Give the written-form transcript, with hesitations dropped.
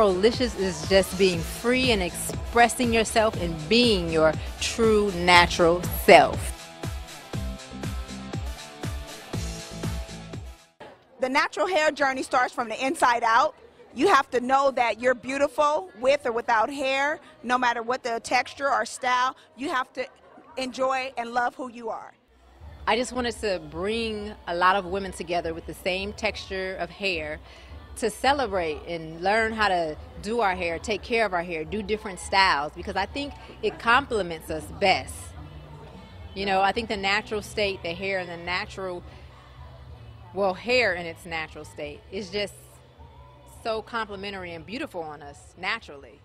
Afrolicious is just being free and expressing yourself and being your true natural self. The natural hair journey starts from the inside out. You have to know that you're beautiful with or without hair, no matter what the texture or style. You have to enjoy and love who you are. I just wanted to bring a lot of women together with the same texture of hair to celebrate and learn how to do our hair, take care of our hair, do different styles, because I think it complements us best. You know, I think the natural state, the hair and the natural, well, hair in its natural state is just so complimentary and beautiful on us naturally.